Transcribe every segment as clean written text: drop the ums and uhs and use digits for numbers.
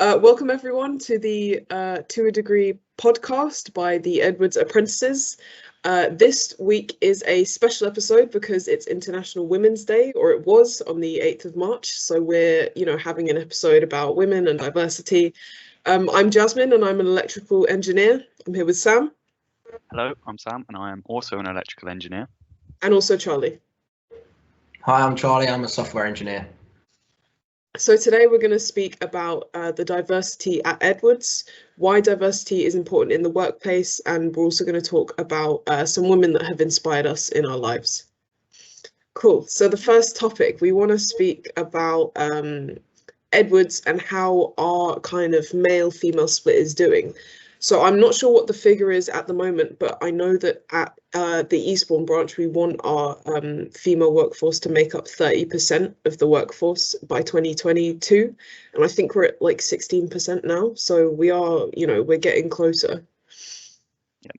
Welcome everyone to the To a Degree podcast by the Edwards Apprentices. This week is a special episode because it's International Women's Day, or it was on the 8th of March. So we're, having an episode about women and diversity. I'm Jasmine and I'm an electrical engineer. I'm here with Sam. Hello, I'm Sam and I am also an electrical engineer. And also Charlie. Hi, I'm Charlie. I'm a software engineer. So today we're going to speak about the diversity at Edwards, why diversity is important in the workplace, and we're also going to talk about some women that have inspired us in our lives. Cool. So the first topic, we want to speak about Edwards and how our kind of male-female split is doing. So I'm not sure what the figure is at the moment, but I know that at the Eastbourne branch, we want our female workforce to make up 30% of the workforce by 2022. And I think we're at like 16% now. So we are, we're getting closer. Yeah.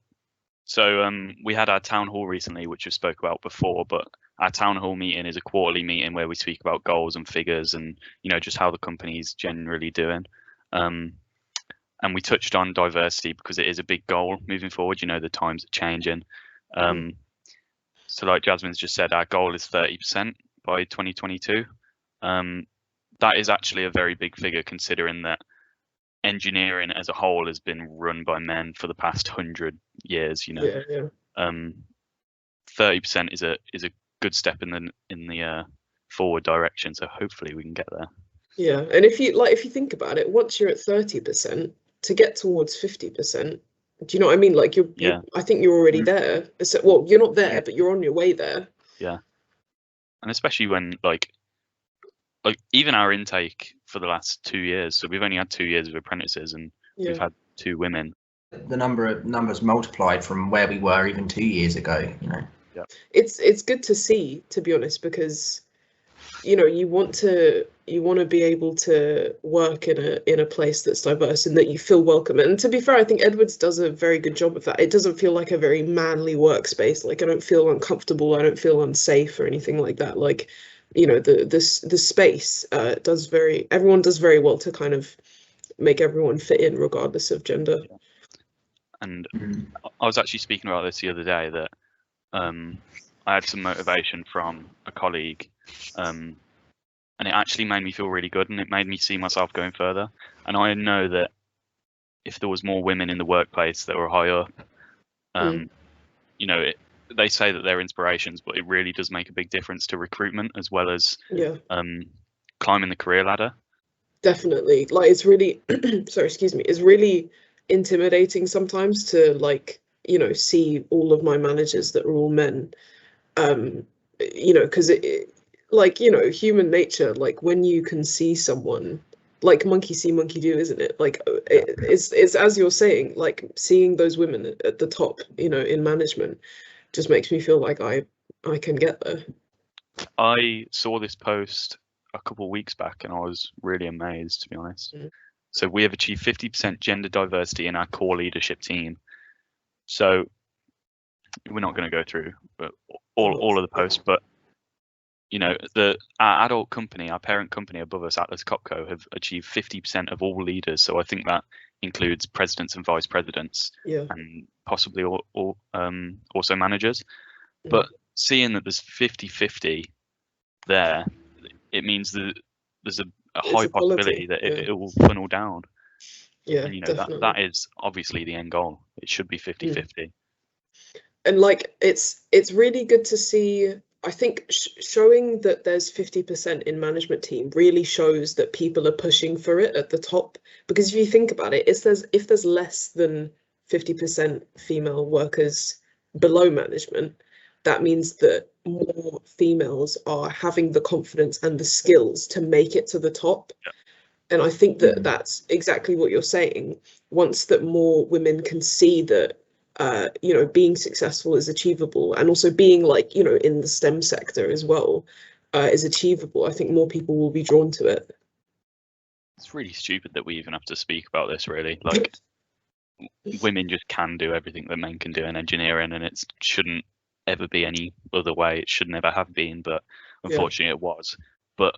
So we had our town hall recently, which we spoke about before, but our town hall meeting is a quarterly meeting where we speak about goals and figures and, just how the company's generally doing. And we touched on diversity because it is a big goal moving forward. The times are changing. So like Jasmine's just said, our goal is 30% by 2022. That is actually a very big figure considering that engineering as a whole has been run by men for the past 100 years. 30% is a good step in the forward direction. So hopefully we can get there. Yeah, and if you think about it, once you're at 30%, to get towards 50%, do you know what I mean? Like I think you're already there. Well, you're not there, but you're on your way there. Yeah, and especially when like even our intake for the last 2 years. So we've only had 2 years of apprentices, and we've had 2 women. The numbers multiplied from where we were even 2 years ago. Yeah, it's good to see, to be honest, because you want to be able to work in a place that's diverse and that you feel welcome. And to be fair, I think Edwards does a very good job of that. It doesn't feel like a very manly workspace. Like I don't feel uncomfortable. I don't feel unsafe or anything like that. Like, the space everyone does very well to kind of make everyone fit in regardless of gender. And I was actually speaking about this the other day that I had some motivation from a colleague, and it actually made me feel really good, and it made me see myself going further. And I know that if there was more women in the workplace that were high up, they say that they're inspirations, but it really does make a big difference to recruitment as well as climbing the career ladder. Definitely. Like it's really sorry, excuse me, it's really intimidating sometimes to see all of my managers that are all men. Because human nature, like when you can see someone, like monkey see, monkey do, isn't it? Like it's as you're saying, like seeing those women at the top, in management, just makes me feel like I can get there. I saw this post a couple of weeks back and I was really amazed, to be honest. So we have achieved 50% gender diversity in our core leadership team. So we're not going to go through all of the posts, but our adult company, our parent company above us, Atlas Copco, have achieved 50% of all leaders. So I think that includes presidents and vice presidents, and possibly also managers. But seeing that there's 50-50 there, it means that there's a high possibility that it will funnel down. Yeah, and definitely. that is obviously the end goal. It should be 50-50. And it's really good to see. I think showing that there's 50% in management team really shows that people are pushing for it at the top. Because if you think about it, if there's less than 50% female workers below management, that means that more females are having the confidence and the skills to make it to the top. Yeah. And I think that that's exactly what you're saying. Once that more women can see that being successful is achievable, and also being in the STEM sector as well is achievable, I think more people will be drawn to it. It's really stupid that we even have to speak about this, really. Like, women just can do everything that men can do in engineering, and it shouldn't ever be any other way. It should never have been, but unfortunately it was. But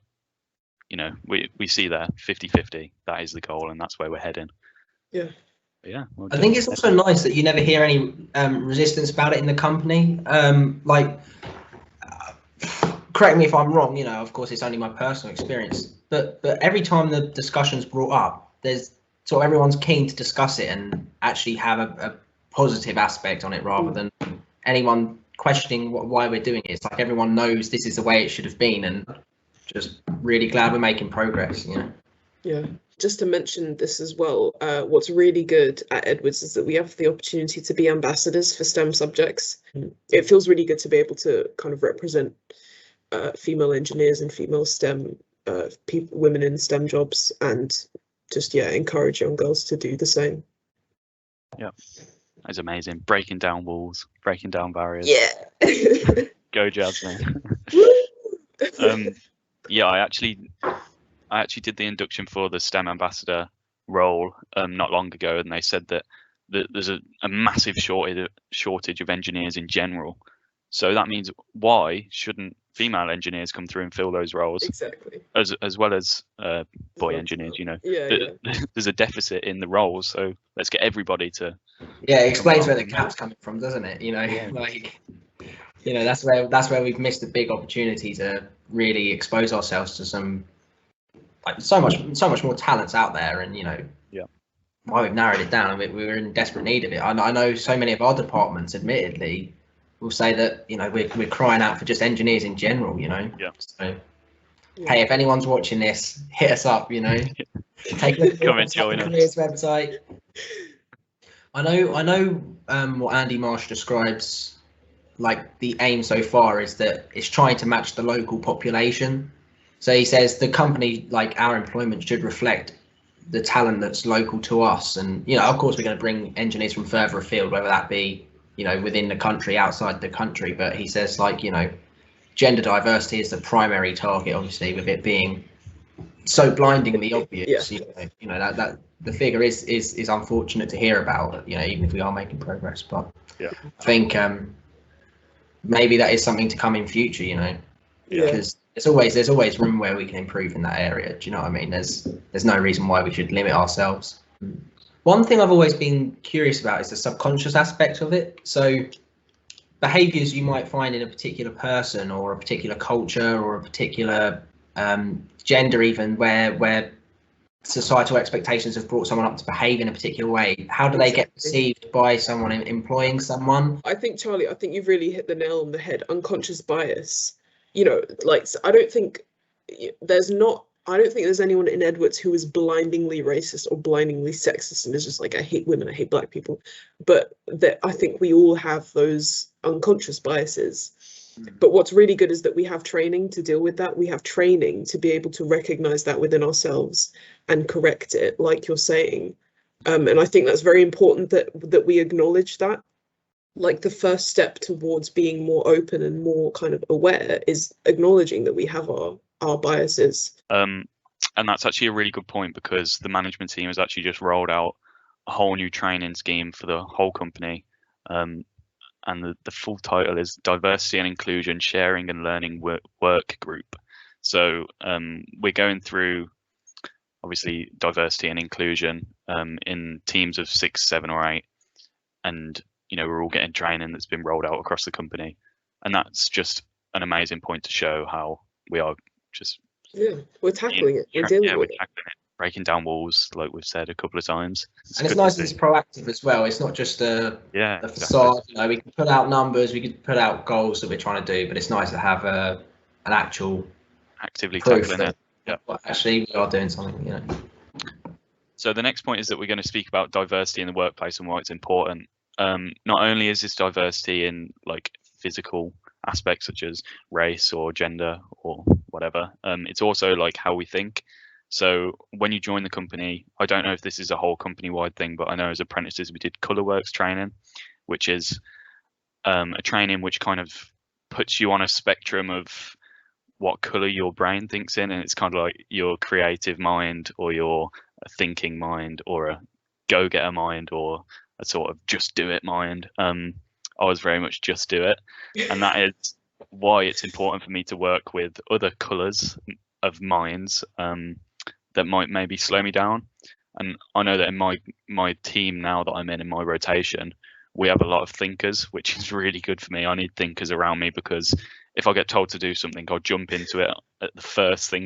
you know, we see there 50-50. That is the goal, and that's where we're heading. Yeah. But yeah. Well I think it's also nice that you never hear any resistance about it in the company. Correct me if I'm wrong, you know, of course it's only my personal experience, but every time the discussion's brought up, there's sort of everyone's keen to discuss it and actually have a positive aspect on it rather than anyone questioning why we're doing it. It's like everyone knows this is the way it should have been, and just really glad we're making progress, you know. Yeah, just to mention this as well, what's really good at Edwards is that we have the opportunity to be ambassadors for STEM subjects. It feels really good to be able to kind of represent female engineers and female STEM people, women in STEM jobs, and just encourage young girls to do the same. Yeah, that's amazing. Breaking down walls, breaking down barriers. Yeah. Go Jasmine. Yeah, I actually did the induction for the STEM ambassador role not long ago, and they said that there's a massive shortage of engineers in general. So that means why shouldn't female engineers come through and fill those roles? Exactly. As well as boy engineers, you know. Yeah. There's a deficit in the roles, so let's get everybody to. Yeah, it explains where the gap's coming from, doesn't it? You know, Yeah. like, you know, that's where we've missed a big opportunity to really expose ourselves to some, like, so much more talents out there, and you know, why we've narrowed it down. We were in desperate need of it. I know so many of our departments, admittedly, will say that, you know, we're crying out for just engineers in general, you know. Yeah. So, hey, if anyone's watching this, hit us up, you know. Take a look at the careers website. I know what Andy Marsh describes, like, the aim so far is that it's trying to match the local population. So he says the company, like our employment, should reflect the talent that's local to us. And, you know, of course we're going to bring engineers from further afield, whether that be, you know, within the country, outside the country. But he says, like, you know, gender diversity is the primary target, obviously, with it being so blindingly obvious. You know that the figure is unfortunate to hear about, you know, even if we are making progress. But I think maybe that is something to come in future, you know, because there's always room where we can improve in that area. Do you know what I mean? There's no reason why we should limit ourselves. One thing I've always been curious about is the subconscious aspect of it. So behaviors you might find in a particular person or a particular culture or a particular gender, even where societal expectations have brought someone up to behave in a particular way. How do they get perceived by someone employing someone? I think, Charlie, you've really hit the nail on the head. Unconscious bias. You know, like, I don't think there's anyone in Edwards who is blindingly racist or blindingly sexist and is just like, I hate women, I hate black people. But I think we all have those unconscious biases. But what's really good is that we have training to deal with that. We have training to be able to recognize that within ourselves and correct it, like you're saying. And I think that's very important that we acknowledge that. Like, the first step towards being more open and more kind of aware is acknowledging that we have our biases. And that's actually a really good point, because the management team has actually just rolled out a whole new training scheme for the whole company. And the full title is Diversity and Inclusion Sharing and Learning Work Group. So we're going through, obviously, diversity and inclusion in teams of 6, 7 or 8. And, you know, we're all getting training that's been rolled out across the company. And that's just an amazing point to show how we are just... Yeah, we're tackling it. We're dealing with it. Tackling it. Breaking down walls, like we've said a couple of times. And it's nice that it's proactive as well. It's not just a facade. You know, we can put out numbers, we can put out goals that we're trying to do, but it's nice to have an actual actively proof tackling it. Yeah, actually we are doing something. You know. So the next point is that we're going to speak about diversity in the workplace and why it's important. Not only is this diversity in, like, physical aspects such as race or gender or whatever, it's also like how we think. So when you join the company, I don't know if this is a whole company-wide thing, but I know as apprentices we did ColourWorks training, which is a training which kind of puts you on a spectrum of what colour your brain thinks in, and it's kind of like your creative mind or your thinking mind or a go-getter mind or a sort of just do it mind. I was very much just do it, and that is why it's important for me to work with other colours of minds that might maybe slow me down. And I know that in my team now that I'm in my rotation, we have a lot of thinkers, which is really good for me. I need thinkers around me, because if I get told to do something, I'll jump into it at the first way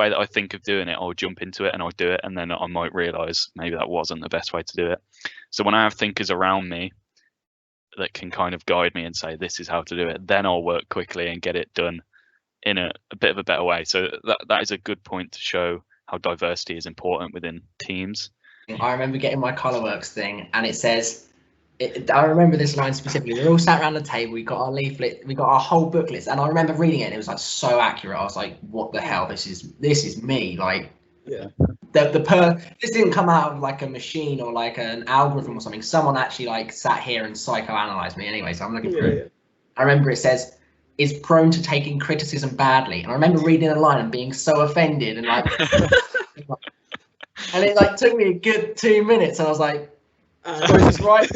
that I think of doing it. I'll jump into it and I'll do it, and then I might realise maybe that wasn't the best way to do it. So when I have thinkers around me that can kind of guide me and say this is how to do it, then I'll work quickly and get it done in a bit of a better way. So that is a good point to show how diversity is important within teams. I remember getting my Colourworks thing, and it says, I remember this line specifically. We all sat around the table, we got our leaflet, we got our whole booklets, and I remember reading it, and it was like so accurate. I was like, what the hell? This is me. Like, yeah. This didn't come out of like a machine or like an algorithm or something. Someone actually like sat here and psychoanalyzed me anyway. So I'm looking through it. I remember it says, is prone to taking criticism badly. And I remember reading a line and being so offended, and like, and it like took me a good 2 minutes. And I was like, is this right?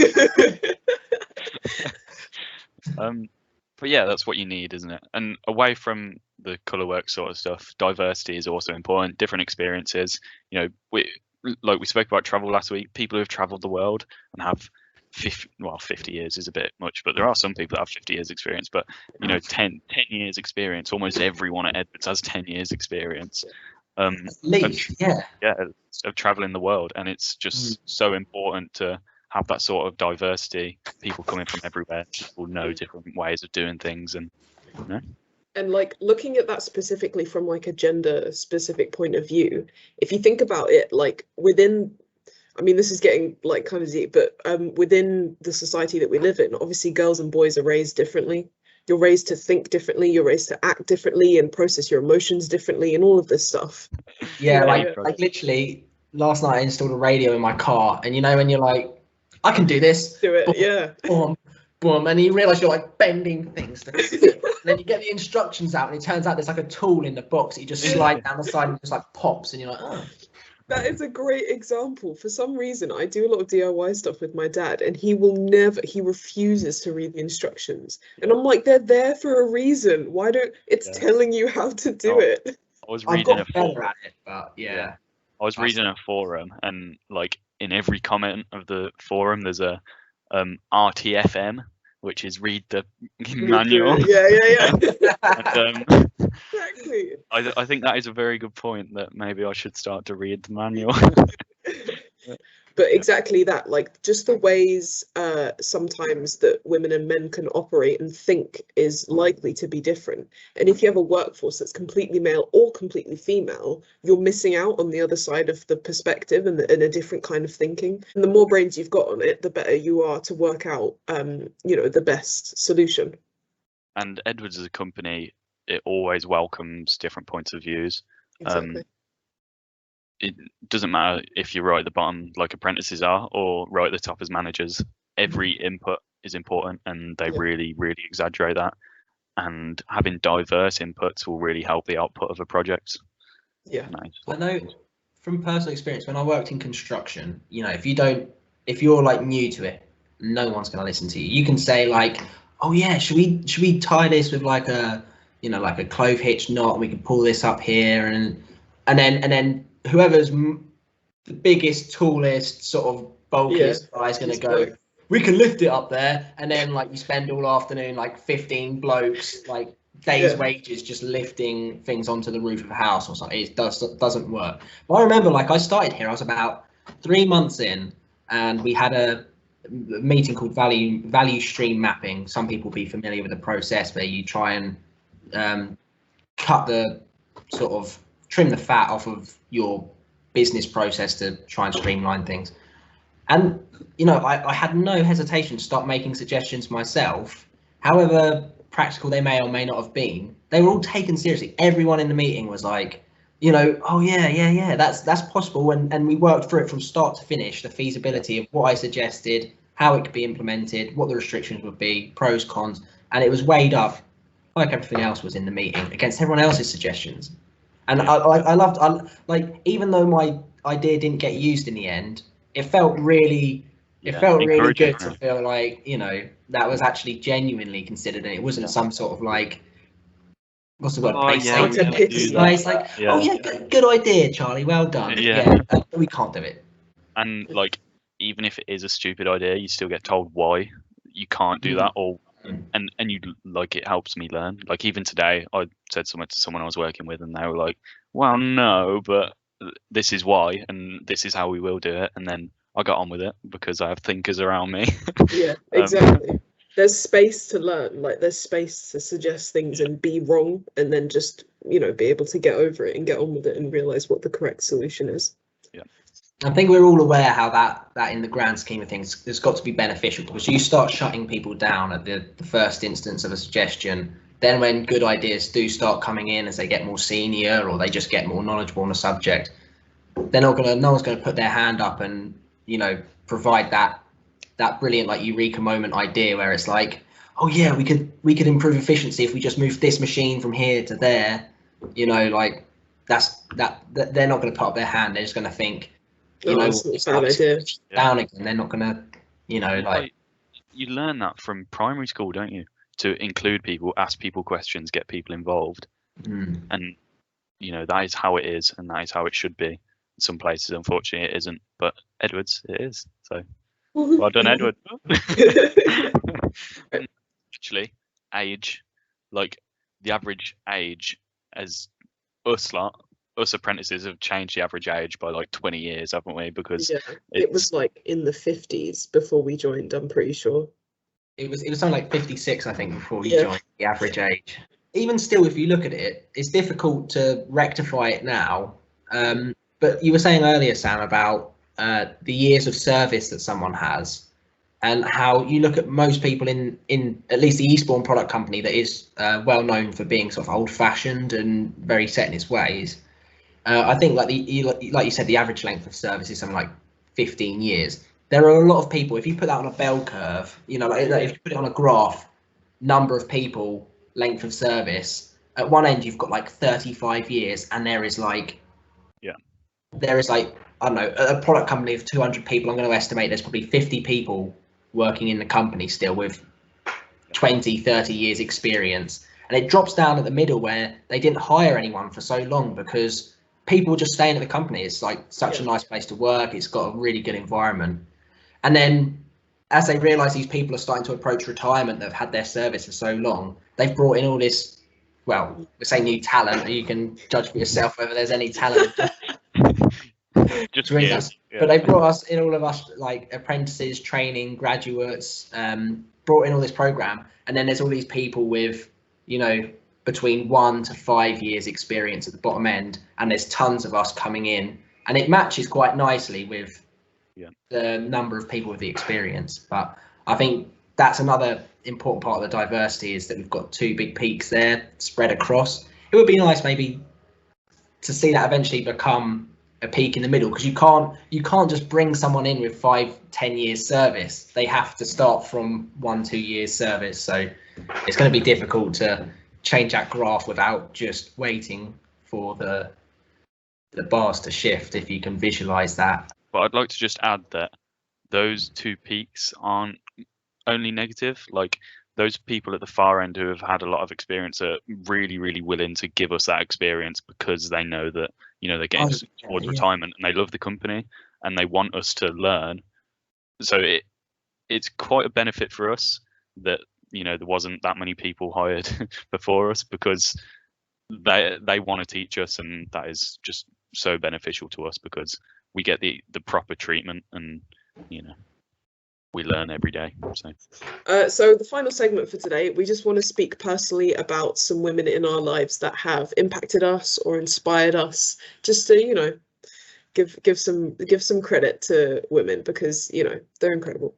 But yeah, that's what you need, isn't it? And away from the Colourworks sort of stuff, diversity is also important. Different experiences. You know, we spoke about travel last week. People who have travelled the world and have 50 years is a bit much, but there are some people that have 50 years experience. But you know, 10 years experience. Almost everyone at Edwards has 10 years experience. At least, of traveling the world, and it's just so important to have that sort of diversity. People coming from everywhere, people know different ways of doing things, and you know. And like looking at that specifically from like a gender specific point of view, if you think about it, like within, I mean, this is getting like kind of deep, but within the society that we live in, obviously girls and boys are raised differently. You're raised to think differently, you're raised to act differently and process your emotions differently and all of this stuff. Yeah, like literally last night I installed a radio in my car, and you know when you're like, I can do this. Do it, boom, yeah. Boom, boom, and you realise you're like bending things. And then you get the instructions out, and it turns out there's like a tool in the box that you just slide down the side and it just like pops, and you're like, oh. That is a great example. For some reason, I do a lot of DIY stuff with my dad, and he refuses to read the instructions. And I'm like, they're there for a reason. Why don't, it's telling you how to do it. I was reading a forum. Better at it, but yeah. I was reading a forum, and like in every comment of the forum, there's a RTFM, which is read the manual. Yeah. And, exactly. I think that is a very good point, that maybe I should start to read the manual. But exactly that, like just the ways sometimes that women and men can operate and think is likely to be different. And if you have a workforce that's completely male or completely female, you're missing out on the other side of the perspective and a different kind of thinking. And the more brains you've got on it, the better you are to work out, you know, the best solution. And Edwards as a company, it always welcomes different points of views. Exactly. It doesn't matter if you're right at the bottom like apprentices are, or right at the top as managers. Every input is important, and they really exaggerate that. And having diverse inputs will really help the output of a project. Yeah, nice. I know from personal experience, when I worked in construction, you know, if you're like new to it, no one's going to listen to you. You can say like, oh yeah, should we tie this with like a, you know, like a clove hitch knot, and we can pull this up here, and then whoever's the biggest, tallest, sort of bulkiest guy is going to go, we can lift it up there. And then like you spend all afternoon, like 15 blokes, like days wages, just lifting things onto the roof of a house or something. It doesn't work. But I remember like I started here, I was about 3 months in, and we had a meeting called value stream mapping. Some people will be familiar with the process where you try and cut the sort of trim the fat off of your business process to try and streamline things. And you know, I had no hesitation to start making suggestions myself, however practical they may or may not have been. They were all taken seriously. Everyone in the meeting was like, you know, oh yeah, that's possible. And we worked through it from start to finish, the feasibility of what I suggested, how it could be implemented, what the restrictions would be, pros, cons, and it was weighed up like everything else was in the meeting against everyone else's suggestions. And I loved, like, even though my idea didn't get used in the end, it felt really good to feel like, you know, that was actually genuinely considered, and it wasn't some sort of like what's the word? Oh, yeah, Place we could do that. It's like, oh yeah, good idea, Charlie. Well done. Yeah. We can't do it. And like, even if it is a stupid idea, you still get told why you can't do that, or and you like, it helps me learn. Like, even today, I said something to someone I was working with, and they were like, "Well, no, but this is why, and this is how we will do it." And then I got on with it because I have thinkers around me. Yeah, exactly. There's space to learn. Like, there's space to suggest things and be wrong, and then just, you know, be able to get over it and get on with it and realize what the correct solution is. Yeah. I think we're all aware how that in the grand scheme of things has got to be beneficial, because you start shutting people down at the first instance of a suggestion. Then when good ideas do start coming in as they get more senior, or they just get more knowledgeable on a subject, no one's gonna put their hand up and, you know, provide that brilliant, like, eureka moment idea where it's like, oh yeah, we could improve efficiency if we just move this machine from here to there. You know, like, they're not going to put up their hand. They're just going to think, you know, it's not a bad idea. Down again. They're not going to, you know, like, you learn that from primary school, don't you? To include people, ask people questions, get people involved, and you know, that is how it is, and that is how it should be. In some places, unfortunately, it isn't, but Edwards, it is. So well done, Edward. Actually, age, like, the average age, as us apprentices have changed the average age by like 20 years, haven't we? Because it was like in the 50s before we joined, I'm pretty sure. It was something like 56, I think, before we joined, the average age. Even still, if you look at it, it's difficult to rectify it now. But you were saying earlier, Sam, about the years of service that someone has, and how you look at most people in at least the Eastbourne product company that is well known for being sort of old-fashioned and very set in its ways. I think, like you said, the average length of service is something like 15 years. There are a lot of people, if you put that on a bell curve, you know, like if you put it on a graph, number of people, length of service, at one end you've got like 35 years, and there is like, I don't know, a product company of 200 people, I'm going to estimate there's probably 50 people working in the company still with 20, 30 years experience. And it drops down at the middle where they didn't hire anyone for so long because people were just staying at the company. It's like such a nice place to work. It's got a really good environment. And then as they realise these people are starting to approach retirement that have had their service for so long, they've brought in all this, well, we say new talent. You can judge for yourself whether there's any talent. Just us. But they brought us in, all of us, like apprentices, training, graduates, brought in all this program. And then there's all these people with, you know, between 1 to 5 years experience at the bottom end. And there's tons of us coming in. And it matches quite nicely with the number of people with the experience. But I think that's another important part of the diversity, is that we've got 2 big peaks there spread across. It would be nice maybe to see that eventually become a peak in the middle, because you can't just bring someone in with 5-10 years service. They have to start from 1-2 years service. So it's going to be difficult to change that graph without just waiting for the bars to shift, if you can visualize that. But I'd like to just add that those 2 peaks aren't only negative. Like, those people at the far end who have had a lot of experience are really, really willing to give us that experience because they know that, you know, they're getting towards retirement, and they love the company and they want us to learn. So it's quite a benefit for us that, you know, there wasn't that many people hired before us, because they want to teach us, and that is just so beneficial to us because we get the proper treatment, and, you know, we learn every day. So the final segment for today, we just want to speak personally about some women in our lives that have impacted us or inspired us, just to, you know, give some credit to women, because, you know, they're incredible.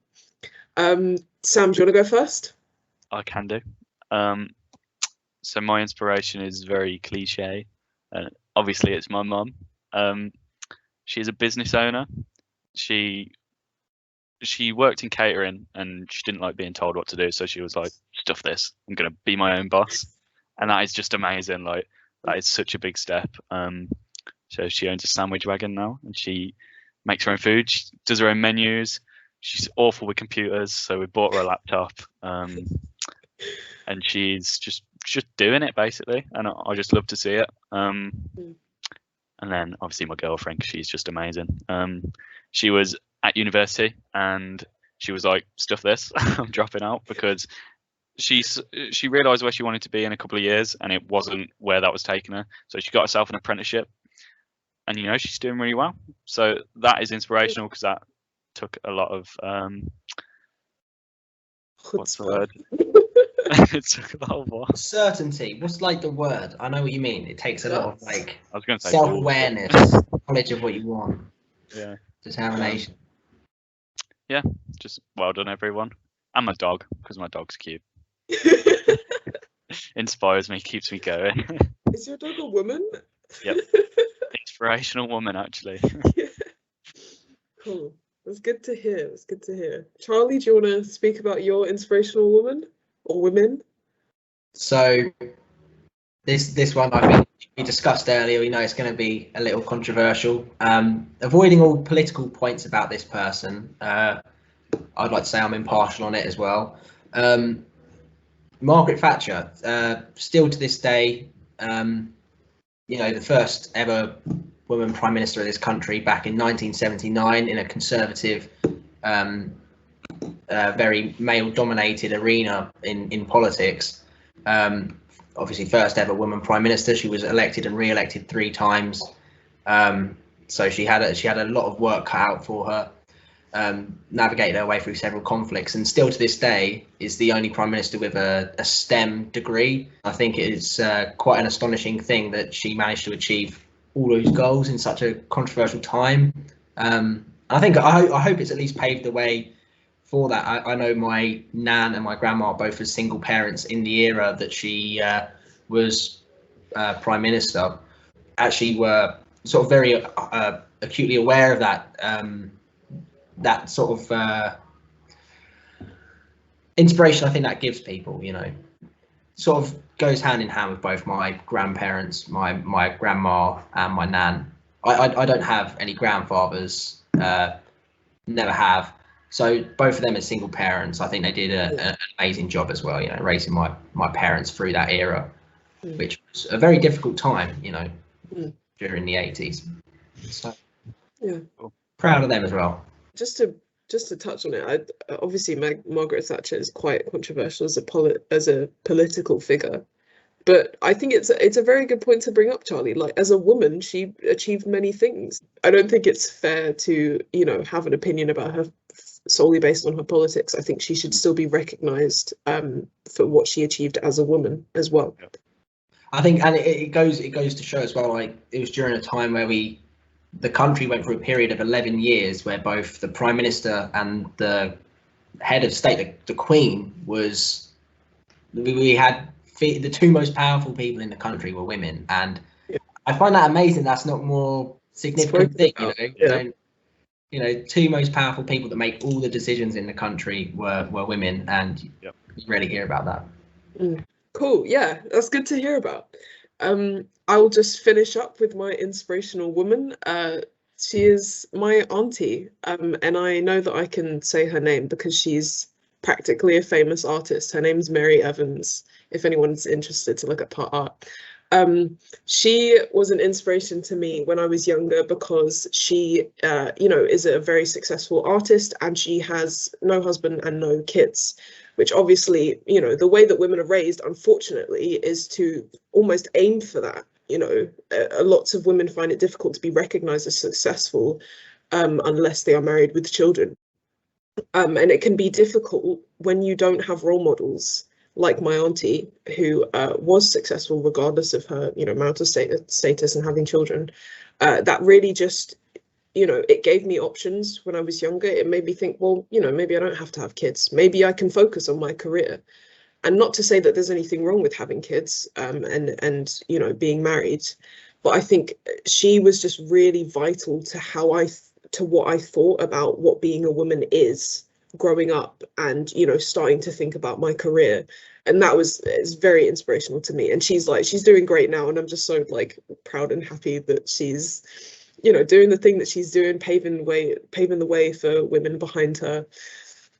Sam, do you want to go first? I can do. So my inspiration is very cliche. Obviously, it's my mum. She's a business owner. She worked in catering, and she didn't like being told what to do, so she was like, stuff this, I'm gonna be my own boss. And that is just amazing. Like, that is such a big step. So she owns a sandwich wagon now, and she makes her own food. She does her own menus. She's awful with computers, so we bought her a laptop. And she's just just doing it basically, and I just love to see it. And then obviously my girlfriend, 'cause she's just amazing. She was at university and she was like, stuff this, I'm dropping out, because she realised where she wanted to be in a couple of years, and it wasn't where that was taking her. So she got herself an apprenticeship, and you know, she's doing really well. So that is inspirational, because that took a lot of what's the word? It took a lot of what? Certainty. What's like the word? I know what you mean. It takes a lot of like I was going to say self-awareness, knowledge of what you want. Yeah. Determination. Yeah, just well done, everyone. And my dog, because my dog's cute. Inspires me, keeps me going. Is your dog a woman? Yep. Inspirational woman, actually. Yeah. Cool. That's good to hear. It's good to hear. Charlie, do you want to speak about your inspirational woman or women? So this one, I think we discussed earlier. We know it's going to be a little controversial. Avoiding all political points about this person, I'd like to say I'm impartial on it as well. Margaret Thatcher, still to this day, you know, the first ever woman prime minister of this country back in 1979 in a conservative, very male-dominated arena in politics. Obviously, first ever woman prime minister. She was elected and re-elected 3 times. So she had a lot of work cut out for her. Navigated her way through several conflicts, and still to this day is the only prime minister with a STEM degree. I think it is quite an astonishing thing that she managed to achieve all those goals in such a controversial time. I hope it's at least paved the way for that. I know my nan and my grandma are both as single parents in the era that she was prime minister. Actually, were sort of very acutely aware of that. That sort of inspiration, I think that gives people, you know, sort of goes hand in hand with both my grandparents, my grandma and my nan. I don't have any grandfathers, never have. So both of them as single parents, I think they did an amazing job as well, you know, raising my parents through that era, which was a very difficult time, you know, during the 80s. So yeah, proud of them as well. Just to touch on it, obviously Margaret Thatcher is quite controversial as a political figure, but I think it's a very good point to bring up, Charlie. Like, as a woman, she achieved many things. I don't think it's fair to, you know, have an opinion about her solely based on her politics. I think she should still be recognised for what she achieved as a woman as well. I think, and it goes to show as well, like, it was during a time where the country went through a period of 11 years where both the prime minister and the head of state, the Queen, we had the 2 most powerful people in the country were women, and I find that amazing. That's not more significant thing, you know. You know, 2 most powerful people that make all the decisions in the country were women, and you rarely hear about that. Cool. Yeah, that's good to hear about. I will just finish up with my inspirational woman. She is my auntie, and I know that I can say her name because she's practically a famous artist. Her name's Mary Evans, if anyone's interested to look at her art. She was an inspiration to me when I was younger because she, you know, is a very successful artist, and she has no husband and no kids, which obviously, you know, the way that women are raised, unfortunately, is to almost aim for that. You know, lots of women find it difficult to be recognized as successful unless they are married with children. And it can be difficult when you don't have role models like my auntie, who was successful regardless of her, you know, marital status and having children. That really just, you know, it gave me options when I was younger. It made me think, well, you know, maybe I don't have to have kids. Maybe I can focus on my career. And not to say that there's anything wrong with having kids and you know, being married, but I think she was just really vital to to what I thought about what being a woman is growing up, and, you know, starting to think about my career. And that it's very inspirational to me. And she's doing great now, and I'm just so like proud and happy that she's, you know, doing the thing that she's doing, paving the way for women behind her.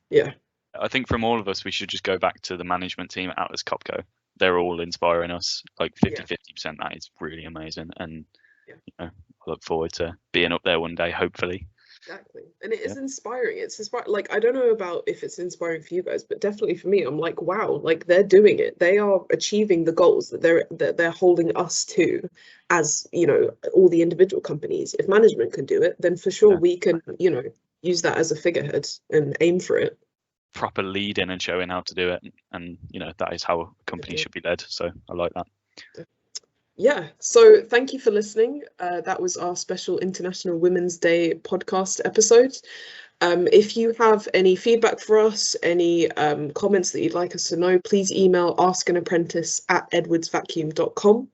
Yeah. I think from all of us, we should just go back to the management team at Atlas Copco. they're all inspiring us, like 50%. That is really amazing, and you know, I look forward to being up there one day, hopefully. Exactly. And it is inspiring. It's inspiring. Like, I don't know about if it's inspiring for you guys, but definitely for me, I'm like, wow, like they're doing it. They are achieving the goals that they're holding us to, as, you know, all the individual companies. If management can do it, then for sure we can, you know, use that as a figurehead and aim for it. Proper leading and showing how to do it. And, you know, that is how a company should be led. So I like that. Yeah, so thank you for listening. That was our special International Women's Day podcast episode. If you have any feedback for us, any comments that you'd like us to know, please email askanapprentice@edwardsvacuum.com.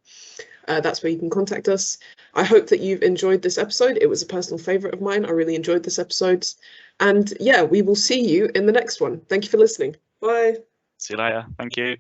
That's where you can contact us. I hope that you've enjoyed this episode. It was a personal favourite of mine. I really enjoyed this episode. And yeah, we will see you in the next one. Thank you for listening. Bye. See you later. Thank you.